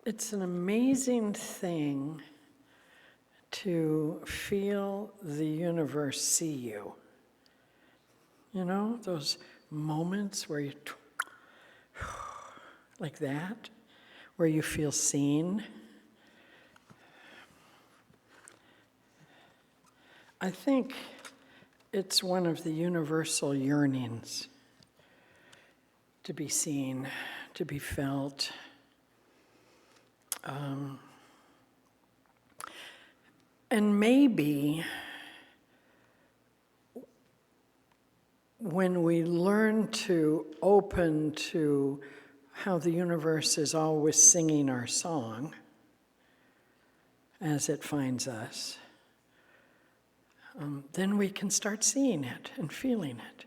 It's an amazing thing to feel the universe see you. You know, those moments where you, like that, where you feel seen. I think it's one of the universal yearnings to be seen, to be felt. And maybe when we learn to open to how the universe is always singing our song as it finds us, then we can start seeing it and feeling it.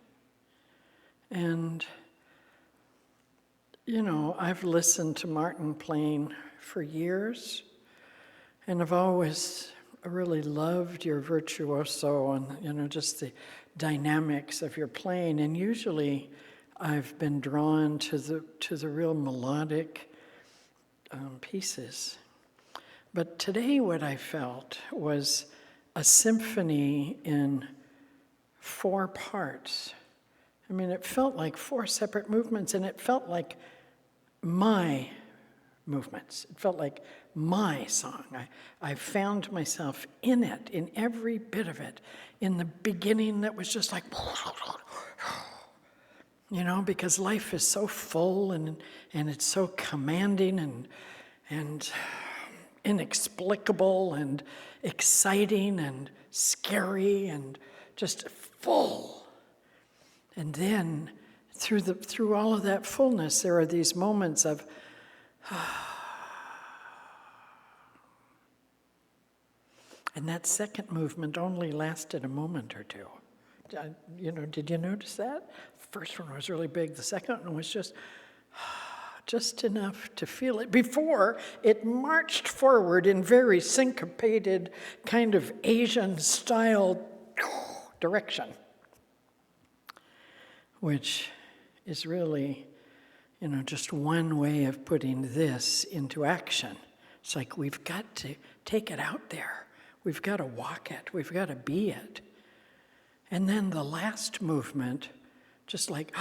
And, you know, I've listened to Martin playing for years, and I've always really loved your virtuoso and, you know, just the dynamics of your playing. And usually I've been drawn to the real melodic pieces. But today what I felt was a symphony in 4 parts. I mean, it felt like 4 separate movements, and it felt like my movements. It felt like my song. I found myself in it, in every bit of it. In the beginning, that was just like, you know, because life is so full and it's so commanding and inexplicable and exciting and scary and just full. And then through all of that fullness, there are these moments of and that second movement only lasted a moment or two. You know, did you notice that? The first one was really big. The second one was just enough to feel it before it marched forward in very syncopated, kind of Asian-style direction, which is really, you know, just one way of putting this into action. It's like we've got to take it out there. We've got to walk it. We've got to be it. And then the last movement, just like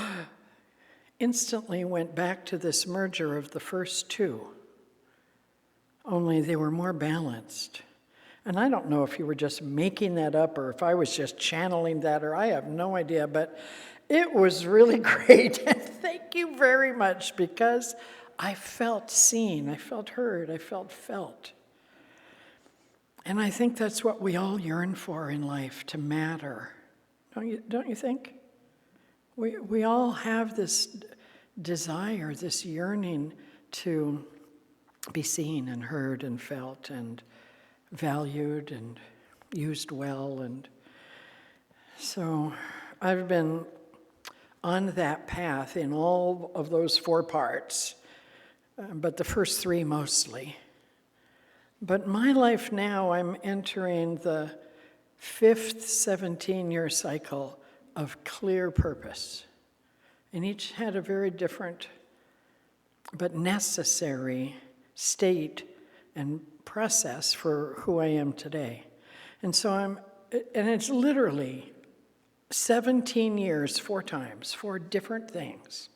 instantly went back to this merger of the first 2, only they were more balanced. And I don't know if you were just making that up or if I was just channeling that, or I have no idea, but it was really great. And thank you very much, because I felt seen, I felt heard, I felt felt. And I think that's what we all yearn for in life, to matter. Don't you think? We all have this desire, this yearning to be seen and heard and felt and valued and used well. And so I've been on that path in all of those 4 parts, but the first 3 mostly. But my life now, I'm entering the 5th 17-year cycle of clear purpose. And each had a very different but necessary state and process for who I am today. And so it's literally 17 years, 4 times, 4 different things.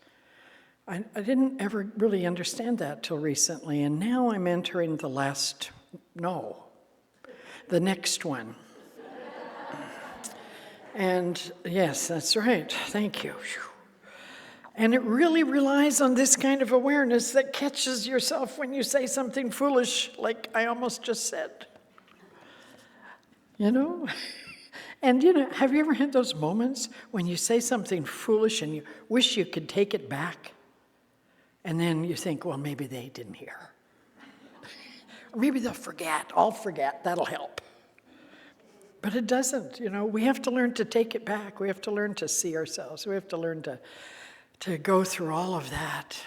I didn't ever really understand that till recently, and now I'm entering the next one. And yes, that's right, thank you. And it really relies on this kind of awareness that catches yourself when you say something foolish, like I almost just said. You know? And you know, have you ever had those moments when you say something foolish and you wish you could take it back? And then you think, well, maybe they didn't hear. Or maybe they'll forget. I'll forget. That'll help. But it doesn't. You know, we have to learn to take it back. We have to learn to see ourselves. We have to learn to go through all of that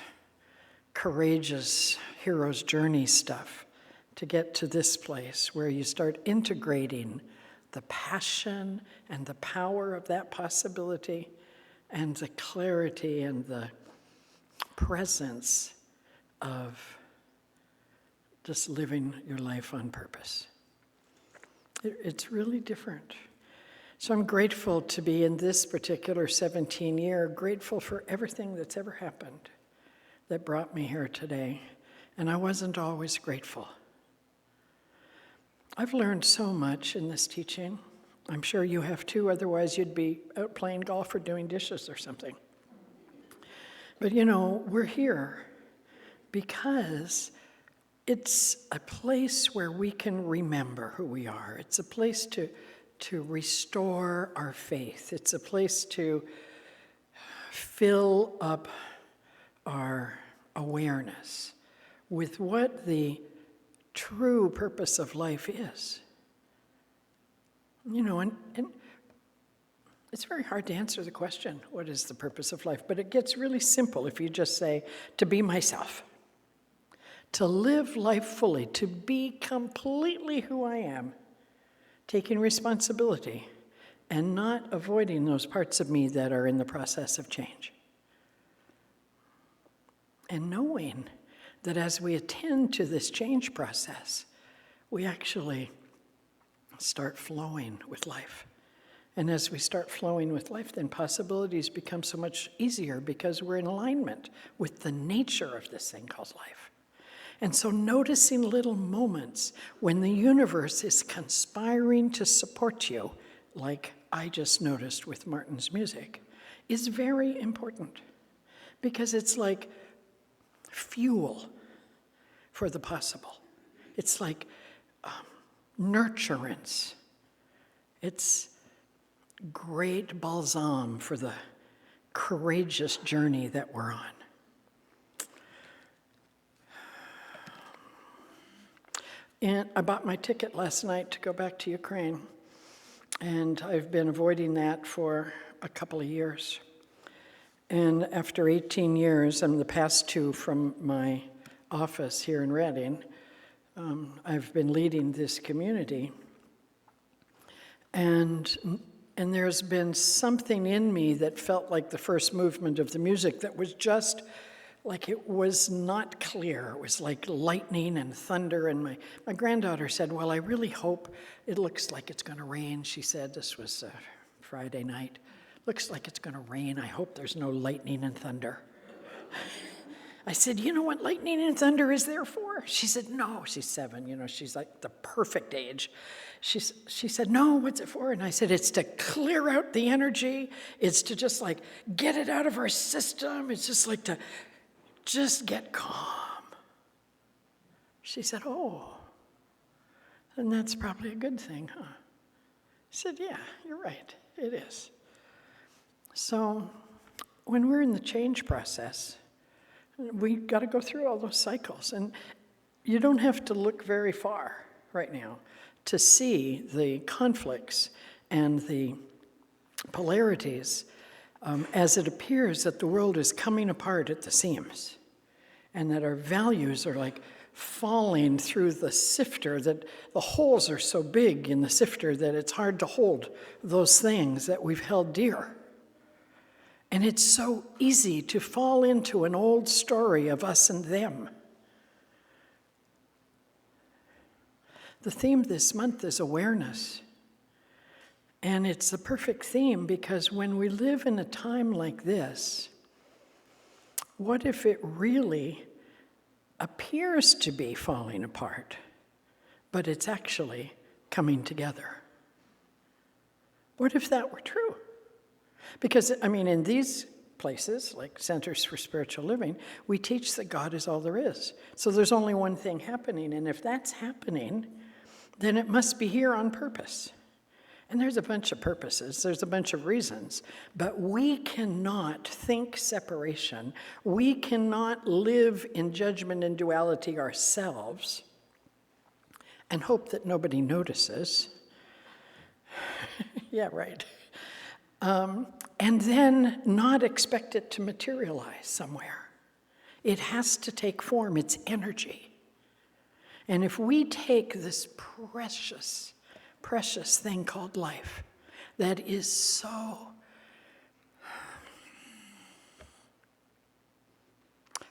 courageous hero's journey stuff to get to this place where you start integrating the passion and the power of that possibility and the clarity and the presence of just living your life on purpose. It's really different. So I'm grateful to be in this particular 17 year, grateful for everything that's ever happened that brought me here today. And I wasn't always grateful. I've learned so much in this teaching. I'm sure you have too, otherwise you'd be out playing golf or doing dishes or something. But we're here because it's a place where we can remember who we are. It's a place to restore our faith. It's a place to fill up our awareness with what the true purpose of life is. And it's very hard to answer the question, what is the purpose of life? But it gets really simple if you just say, to be myself, to live life fully, to be completely who I am, taking responsibility and not avoiding those parts of me that are in the process of change. And knowing that as we attend to this change process, we actually start flowing with life. And as we start flowing with life, then possibilities become so much easier because we're in alignment with the nature of this thing called life. And so noticing little moments when the universe is conspiring to support you, like I just noticed with Martin's music, is very important because it's like fuel for the possible. It's like nurturance. It's great balsam for the courageous journey that we're on. And I bought my ticket last night to go back to Ukraine, and I've been avoiding that for a couple of years. And after 18 years, and the past 2 from my office here in Reading, I've been leading this community. And there's been something in me that felt like the first movement of the music that was just like it was not clear. It was like lightning and thunder. And my granddaughter said, well, I really hope it looks like it's going to rain. She said, this was Friday night. Looks like it's going to rain. I hope there's no lightning and thunder. I said, you know what lightning and thunder is there for? She said, no. She's 7, she's like the perfect age. She said, no, what's it for? And I said, it's to clear out the energy. It's to just like get it out of our system. It's just like to just get calm. She said, oh, and that's probably a good thing, huh? I said, yeah, you're right, it is. So when we're in the change process, we got to go through all those cycles. And you don't have to look very far right now to see the conflicts and the polarities as it appears that the world is coming apart at the seams and that our values are like falling through the sifter, that the holes are so big in the sifter that it's hard to hold those things that we've held dear. And it's so easy to fall into an old story of us and them. The theme this month is awareness. And it's the perfect theme because when we live in a time like this, what if it really appears to be falling apart, but it's actually coming together? What if that were true? Because, in these places, like Centers for Spiritual Living, we teach that God is all there is. So there's only one thing happening, and if that's happening, then it must be here on purpose. And there's a bunch of purposes, there's a bunch of reasons, but we cannot think separation. We cannot live in judgment and duality ourselves and hope that nobody notices. Yeah, right. And then not expect it to materialize somewhere. It has to take form, it's energy. And if we take this precious, precious thing called life that is so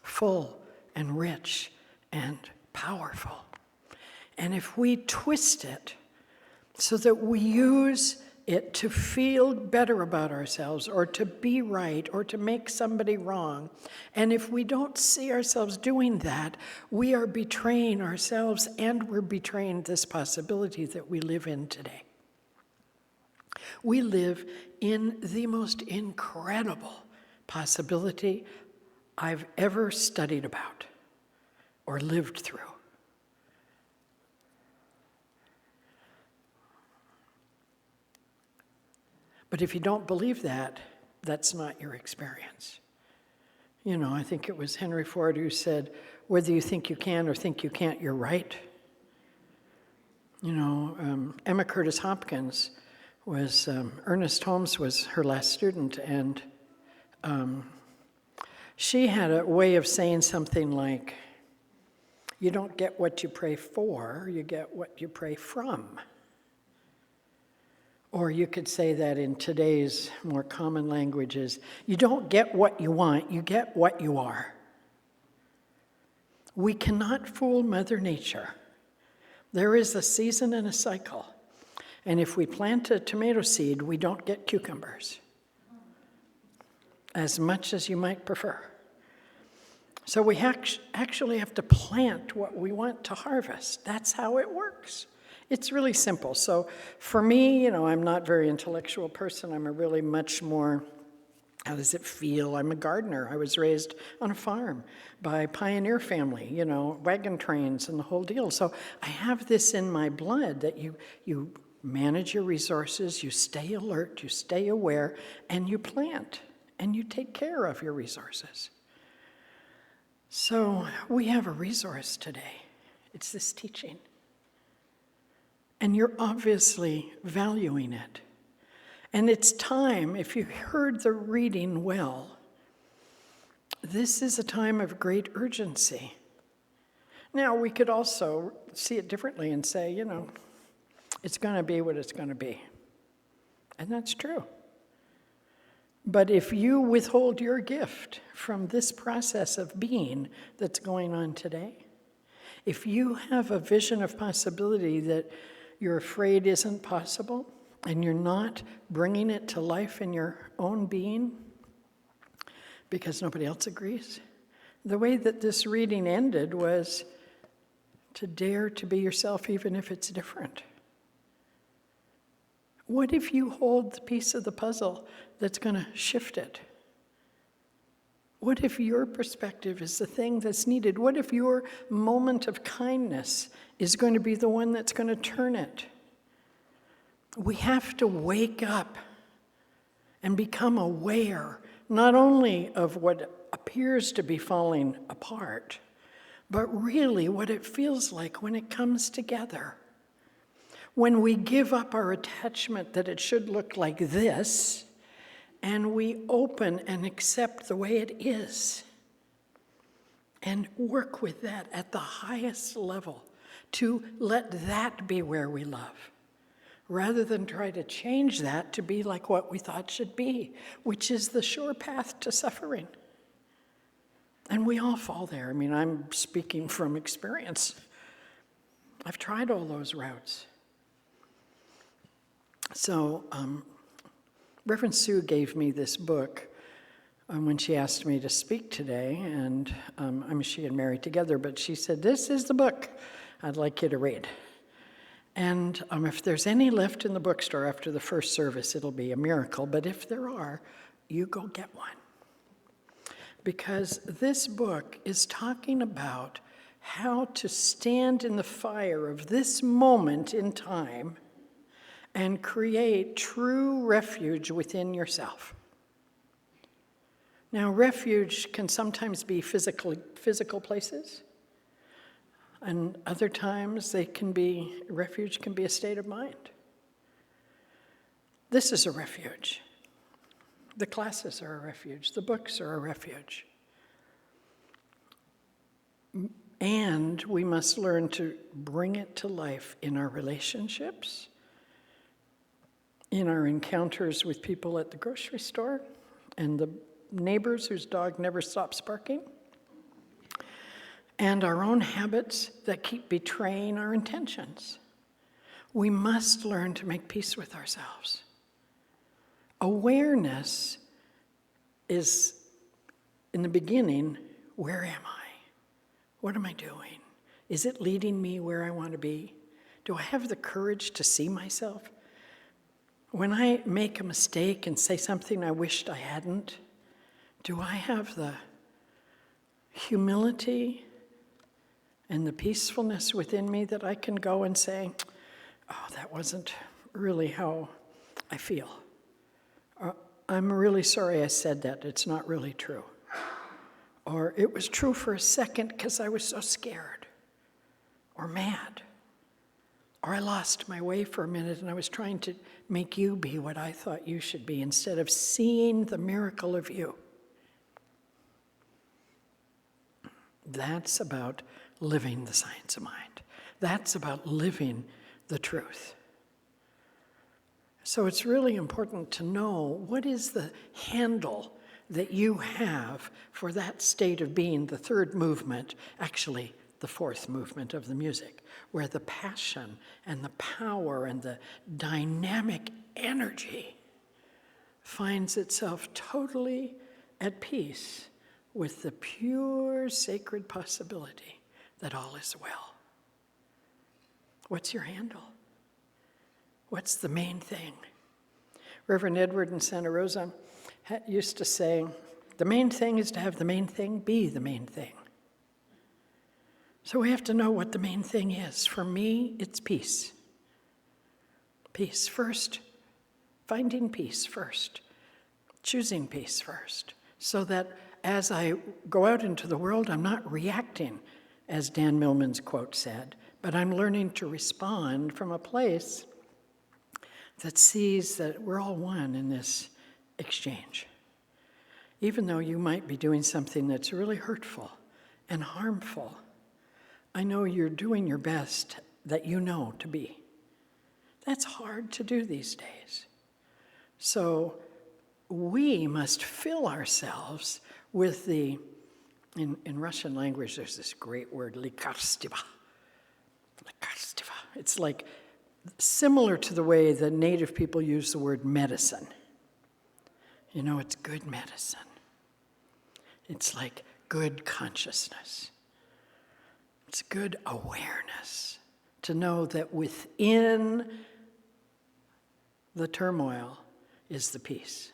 full and rich and powerful. And if we twist it so that we use it to feel better about ourselves or to be right or to make somebody wrong, and if we don't see ourselves doing that, we are betraying ourselves and we're betraying this possibility that we live in today. We live in the most incredible possibility I've ever studied about or lived through. But if you don't believe that, that's not your experience. You know, I think it was Henry Ford who said, whether you think you can or think you can't, you're right. You know, Emma Curtis Hopkins was, Ernest Holmes was her last student, and she had a way of saying something like, you don't get what you pray for, you get what you pray from. Or you could say that in today's more common languages, you don't get what you want, you get what you are. We cannot fool Mother Nature. There is a season and a cycle. And if we plant a tomato seed, we don't get cucumbers, as much as you might prefer. So we actually have to plant what we want to harvest. That's how it works. It's really simple. So for me, you know, I'm not a very intellectual person. I'm a really much more, how does it feel? I'm a gardener. I was raised on a farm by a pioneer family, you know, wagon trains and the whole deal. So I have this in my blood that you manage your resources, you stay alert, you stay aware, and you plant, and you take care of your resources. So we have a resource today. It's this teaching. And you're obviously valuing it. And it's time, if you heard the reading well, this is a time of great urgency. Now, we could also see it differently and say, you know, it's going to be what it's going to be. And that's true. But if you withhold your gift from this process of being that's going on today, if you have a vision of possibility that you're afraid isn't possible, and you're not bringing it to life in your own being because nobody else agrees, the way that this reading ended was to dare to be yourself even if it's different. What if you hold the piece of the puzzle that's going to shift it? What if your perspective is the thing that's needed? What if your moment of kindness is going to be the one that's going to turn it? We have to wake up and become aware not only of what appears to be falling apart, but really what it feels like when it comes together. When we give up our attachment that it should look like this, and we open and accept the way it is, and work with that at the highest level to let that be where we love, rather than try to change that to be like what we thought should be, which is the sure path to suffering. And we all fall there. I mean, I'm speaking from experience. I've tried all those routes. So Reverend Sue gave me this book when she asked me to speak today, and I mean, she and Mary together, but she said, this is the book I'd like you to read. And if there's any left in the bookstore after the first service, it'll be a miracle, but if there are, you go get one. Because this book is talking about how to stand in the fire of this moment in time and create true refuge within yourself. Now, refuge can sometimes be physical places, and other times refuge can be a state of mind. This is a refuge. The classes are a refuge. The books are a refuge. And we must learn to bring it to life in our relationships, in our encounters with people at the grocery store, and the neighbors whose dog never stops barking, and our own habits that keep betraying our intentions. We must learn to make peace with ourselves. Awareness is, in the beginning, where am I? What am I doing? Is it leading me where I want to be? Do I have the courage to see myself? When I make a mistake and say something I wished I hadn't, do I have the humility and the peacefulness within me that I can go and say, oh, that wasn't really how I feel. I'm really sorry I said that. It's not really true. Or it was true for a second because I was so scared or mad. Or I lost my way for a minute and I was trying to make you be what I thought you should be instead of seeing the miracle of you. That's about living the science of mind. That's about living the truth. So it's really important to know what is the handle that you have for that state of being, the third movement, actually the fourth movement of the music, where the passion and the power and the dynamic energy finds itself totally at peace with the pure sacred possibility that all is well. What's your handle? What's the main thing? Reverend Edward in Santa Rosa used to say, the main thing is to have the main thing be the main thing. So we have to know what the main thing is. For me, it's peace. Peace first. Finding peace first. Choosing peace first. So that as I go out into the world, I'm not reacting, as Dan Millman's quote said, but I'm learning to respond from a place that sees that we're all one in this exchange. Even though you might be doing something that's really hurtful and harmful, I know you're doing your best that you know to be. That's hard to do these days. So we must fill ourselves with the, in Russian language, there's this great word, lekarstva. Lekarstva. It's like similar to the way the native people use the word medicine. You know, it's good medicine. It's like good consciousness. It's good awareness to know that within the turmoil is the peace.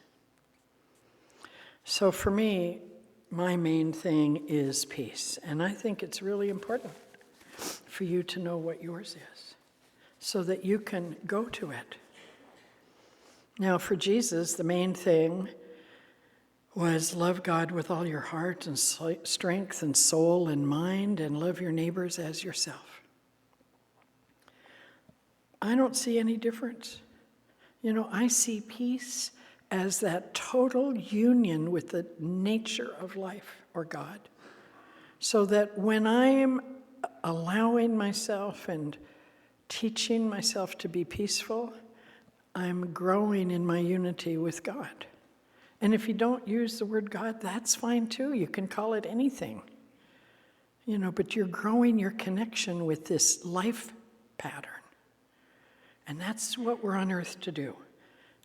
So for me, my main thing is peace. And I think it's really important for you to know what yours is so that you can go to it. Now, for Jesus, the main thing was love God with all your heart and strength and soul and mind, and love your neighbors as yourself. I don't see any difference. You know, I see peace as that total union with the nature of life or God. So that when I'm allowing myself and teaching myself to be peaceful, I'm growing in my unity with God. And if you don't use the word God, that's fine too. You can call it anything. You know, but you're growing your connection with this life pattern. And that's what we're on earth to do,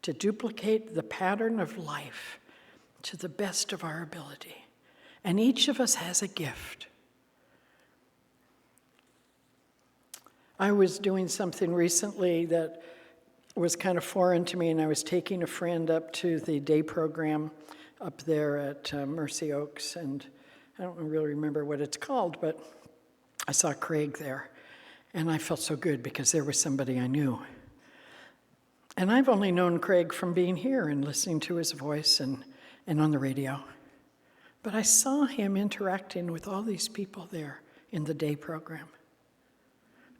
to duplicate the pattern of life to the best of our ability. And each of us has a gift. I was doing something recently that was kind of foreign to me, and I was taking a friend up to the day program up there at Mercy Oaks, and I don't really remember what it's called, but I saw Craig there, and I felt so good because there was somebody I knew. And I've only known Craig from being here and listening to his voice and on the radio. But I saw him interacting with all these people there in the day program.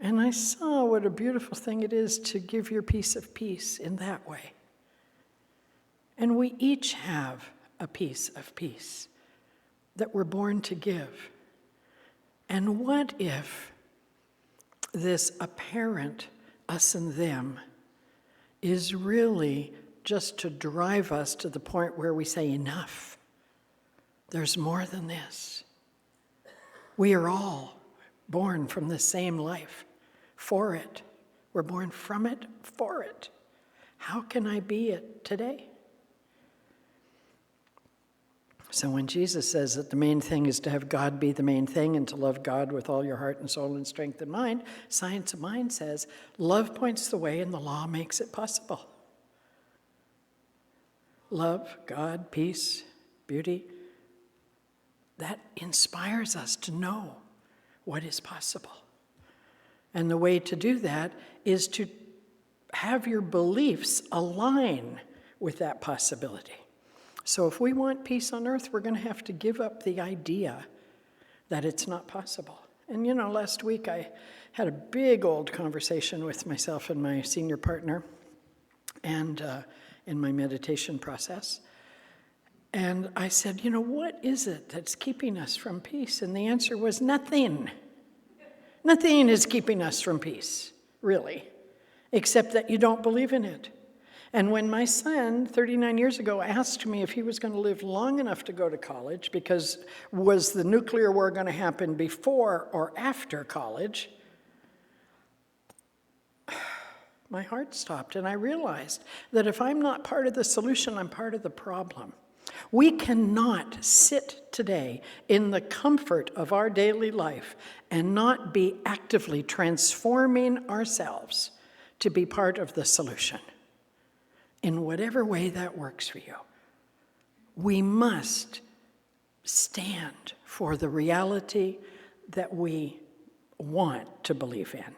And I saw what a beautiful thing it is to give your piece of peace in that way. And we each have a piece of peace that we're born to give. And what if this apparent us and them is really just to drive us to the point where we say, enough. There's more than this. We are all born from the same life, for it. We're born from it, for it. How can I be it today? So when Jesus says that the main thing is to have God be the main thing and to love God with all your heart and soul and strength and mind, Science of Mind says love points the way and the law makes it possible. Love, God, peace, beauty, that inspires us to know what is possible. And the way to do that is to have your beliefs align with that possibility. So if we want peace on earth, we're going to have to give up the idea that it's not possible. And last week I had a big old conversation with myself and my senior partner and in my meditation process. And I said, what is it that's keeping us from peace? And the answer was nothing. Nothing is keeping us from peace, really, except that you don't believe in it. And when my son, 39 years ago, asked me if he was going to live long enough to go to college, because was the nuclear war going to happen before or after college, my heart stopped, and I realized that if I'm not part of the solution, I'm part of the problem. We cannot sit today in the comfort of our daily life and not be actively transforming ourselves to be part of the solution. In whatever way that works for you, we must stand for the reality that we want to believe in,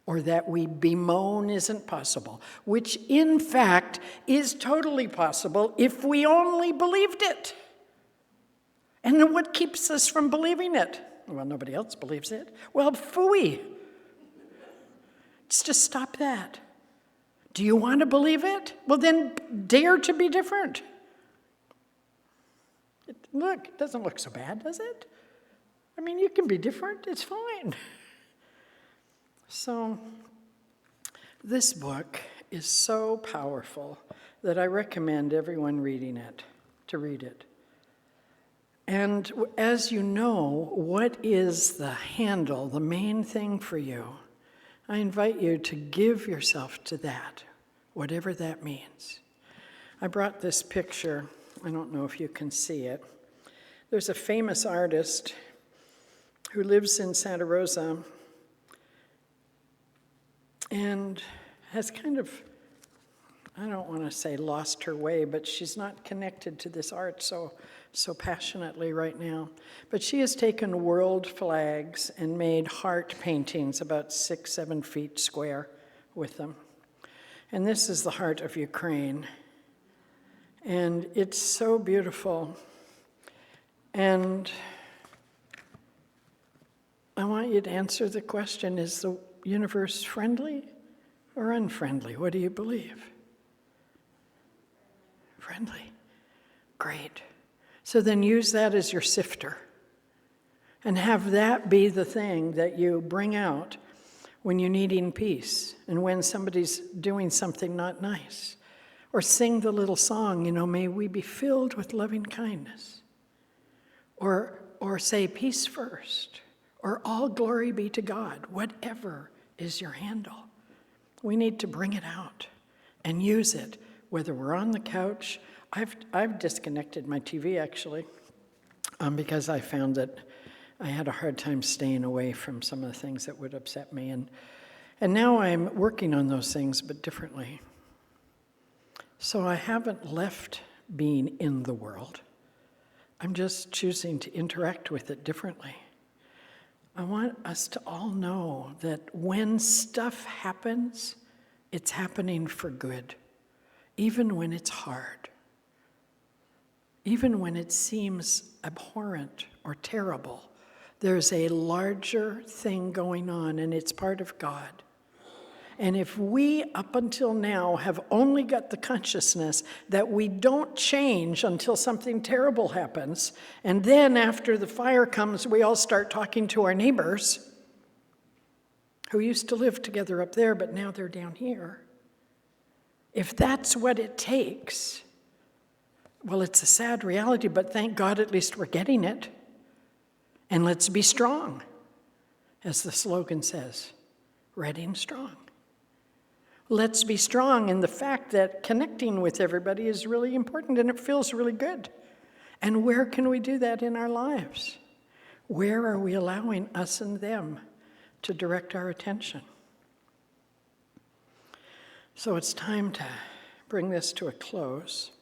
or that we bemoan isn't possible, which in fact is totally possible if we only believed it. And then what keeps us from believing it? Well, nobody else believes it. Well, phooey. Let's just stop that. Do you want to believe it? Well, then dare to be different. Look, it doesn't look so bad, does it? I mean, you can be different. It's fine. So this book is so powerful that I recommend everyone reading it, to read it. And as you know, what is the handle, the main thing for you? I invite you to give yourself to that, whatever that means. I brought this picture. I don't know if you can see it. There's a famous artist who lives in Santa Rosa and has kind of, I don't want to say lost her way, but she's not connected to this art so passionately right now. But she has taken world flags and made heart paintings about 6-7 feet square with them. And this is the heart of Ukraine. And it's so beautiful. And I want you to answer the question, is the universe friendly or unfriendly? What do you believe? Friendly. Great. So then use that as your sifter and have that be the thing that you bring out when you're needing peace and when somebody's doing something not nice. Or sing the little song, may we be filled with loving kindness. Or say peace first. Or all glory be to God. Whatever is your handle. We need to bring it out and use it, whether we're on the couch. I've disconnected my TV, actually, because I found that I had a hard time staying away from some of the things that would upset me. And now I'm working on those things, but differently. So I haven't left being in the world. I'm just choosing to interact with it differently. I want us to all know that when stuff happens, it's happening for good, even when it's hard. Even when it seems abhorrent or terrible, there's a larger thing going on, and it's part of God. And if we, up until now, have only got the consciousness that we don't change until something terrible happens, and then after the fire comes, we all start talking to our neighbors who used to live together up there, but now they're down here. If that's what it takes, well, it's a sad reality, but thank God at least we're getting it. And let's be strong, as the slogan says, ready and strong. Let's be strong in the fact that connecting with everybody is really important and it feels really good. And where can we do that in our lives? Where are we allowing us and them to direct our attention? So it's time to bring this to a close.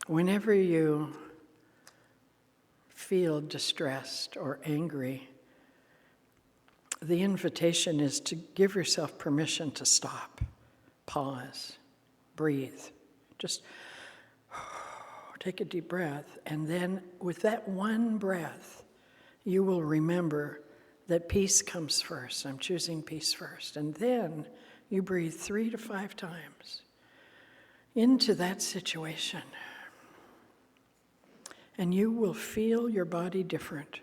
Whenever you feel distressed or angry, the invitation is to give yourself permission to stop, pause, breathe. Just take a deep breath, and then with that one breath, you will remember that peace comes first. I'm choosing peace first. And then you breathe 3 to 5 times into that situation. And you will feel your body different,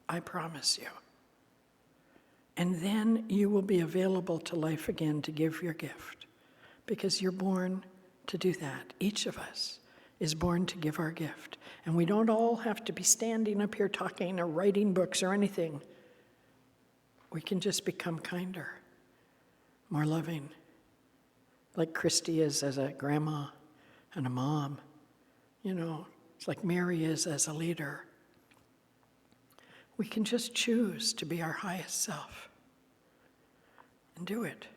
I promise you. And then you will be available to life again to give your gift, because you're born to do that. Each of us is born to give our gift. And we don't all have to be standing up here talking or writing books or anything. We can just become kinder, more loving, like Christy is as a grandma and a mom. You know, it's like Mary is as a leader. We can just choose to be our highest self and do it.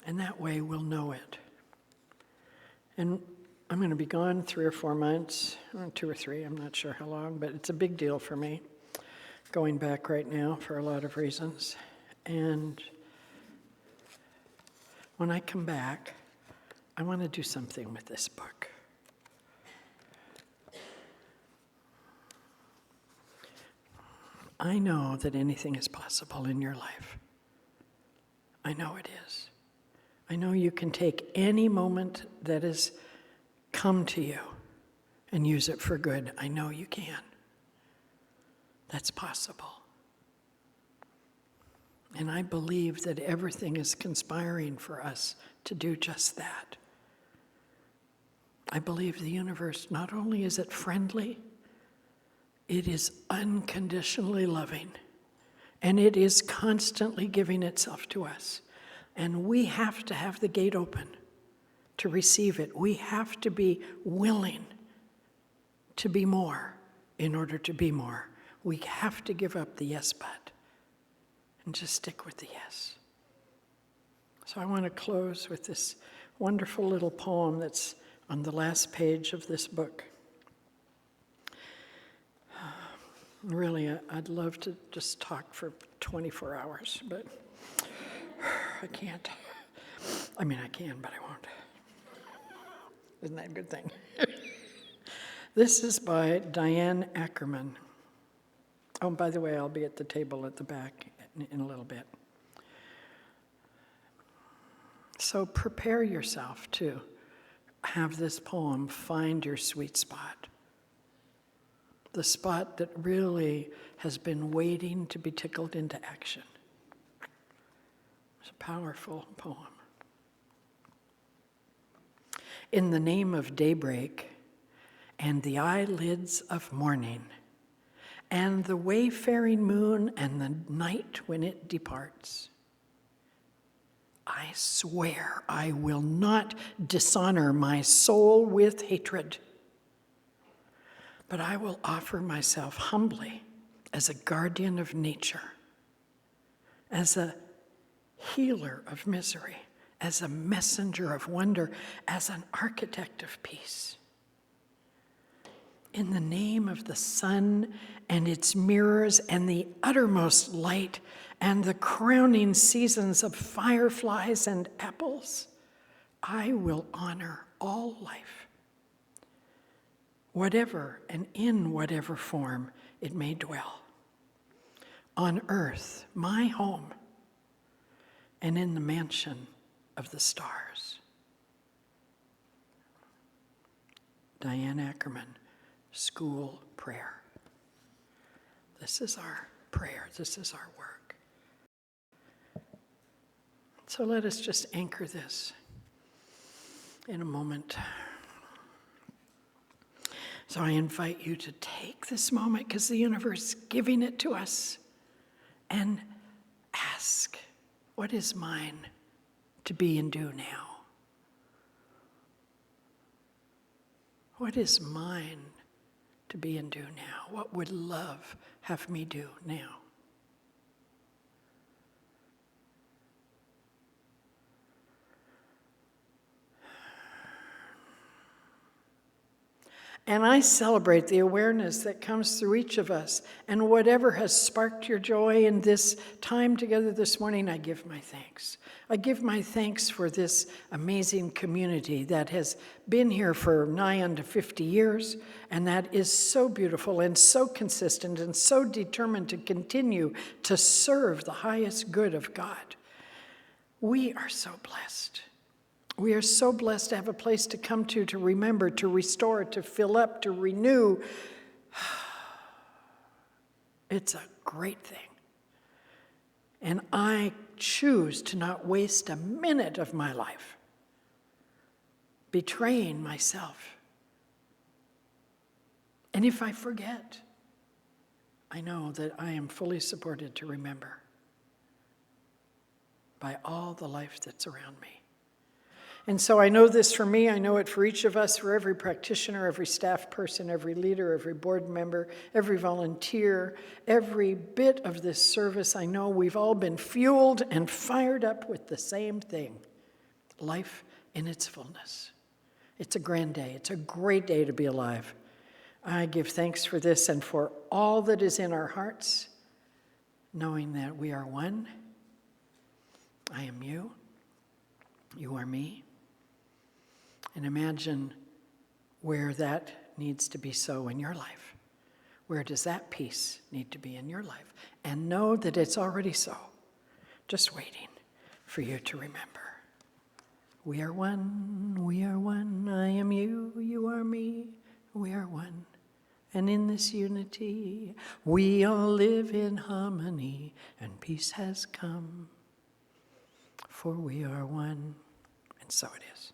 And that way we'll know it. And I'm going to be gone 3 or 4 months, or 2 or 3, I'm not sure how long, but it's a big deal for me, going back right now for a lot of reasons. And when I come back, I want to do something with this book. I know that anything is possible in your life. I know it is. I know you can take any moment that has come to you and use it for good. I know you can. That's possible. And I believe that everything is conspiring for us to do just that. I believe the universe, not only is it friendly, it is unconditionally loving, and it is constantly giving itself to us. And we have to have the gate open to receive it. We have to be willing to be more in order to be more. We have to give up the yes but and just stick with the yes. So I want to close with this wonderful little poem that's on the last page of this book. Really, I'd love to just talk for 24 hours, but I can't. I mean, I can, but I won't. Isn't that a good thing? This is by Diane Ackerman. Oh, by the way, I'll be at the table at the back in a little bit. So prepare yourself to have this poem find your sweet spot. The spot that really has been waiting to be tickled into action. It's a powerful poem. In the name of daybreak and the eyelids of morning and the wayfaring moon and the night when it departs, I swear I will not dishonor my soul with hatred, but I will offer myself humbly as a guardian of nature, as a healer of misery, as a messenger of wonder, as an architect of peace. In the name of the sun and its mirrors and the uttermost light and the crowning seasons of fireflies and apples, I will honor all life, whatever and in whatever form it may dwell, on earth, my home, and in the mansion of the stars. Diane Ackerman, School Prayer. This is our prayer. This is our work. So let us just anchor this in a moment. So I invite you to take this moment, because the universe is giving it to us, and ask, what is mine to be and do now? What is mine to be and do now? What would love have me do now? And I celebrate the awareness that comes through each of us. And whatever has sparked your joy in this time together this morning, I give my thanks. I give my thanks for this amazing community that has been here for nigh unto 50 years, and that is so beautiful and so consistent and so determined to continue to serve the highest good of God. We are so blessed. We are so blessed to have a place to come to remember, to restore, to fill up, to renew. It's a great thing. And I choose to not waste a minute of my life betraying myself. And if I forget, I know that I am fully supported to remember by all the life that's around me. And so I know this for me, I know it for each of us, for every practitioner, every staff person, every leader, every board member, every volunteer, every bit of this service. I know we've all been fueled and fired up with the same thing, life in its fullness. It's a grand day. It's a great day to be alive. I give thanks for this and for all that is in our hearts, knowing that we are one. I am you. You are me. And imagine where that needs to be so in your life. Where does that peace need to be in your life? And know that it's already so, just waiting for you to remember. We are one, I am you, you are me, we are one. And in this unity, we all live in harmony, and peace has come, for we are one, and so it is.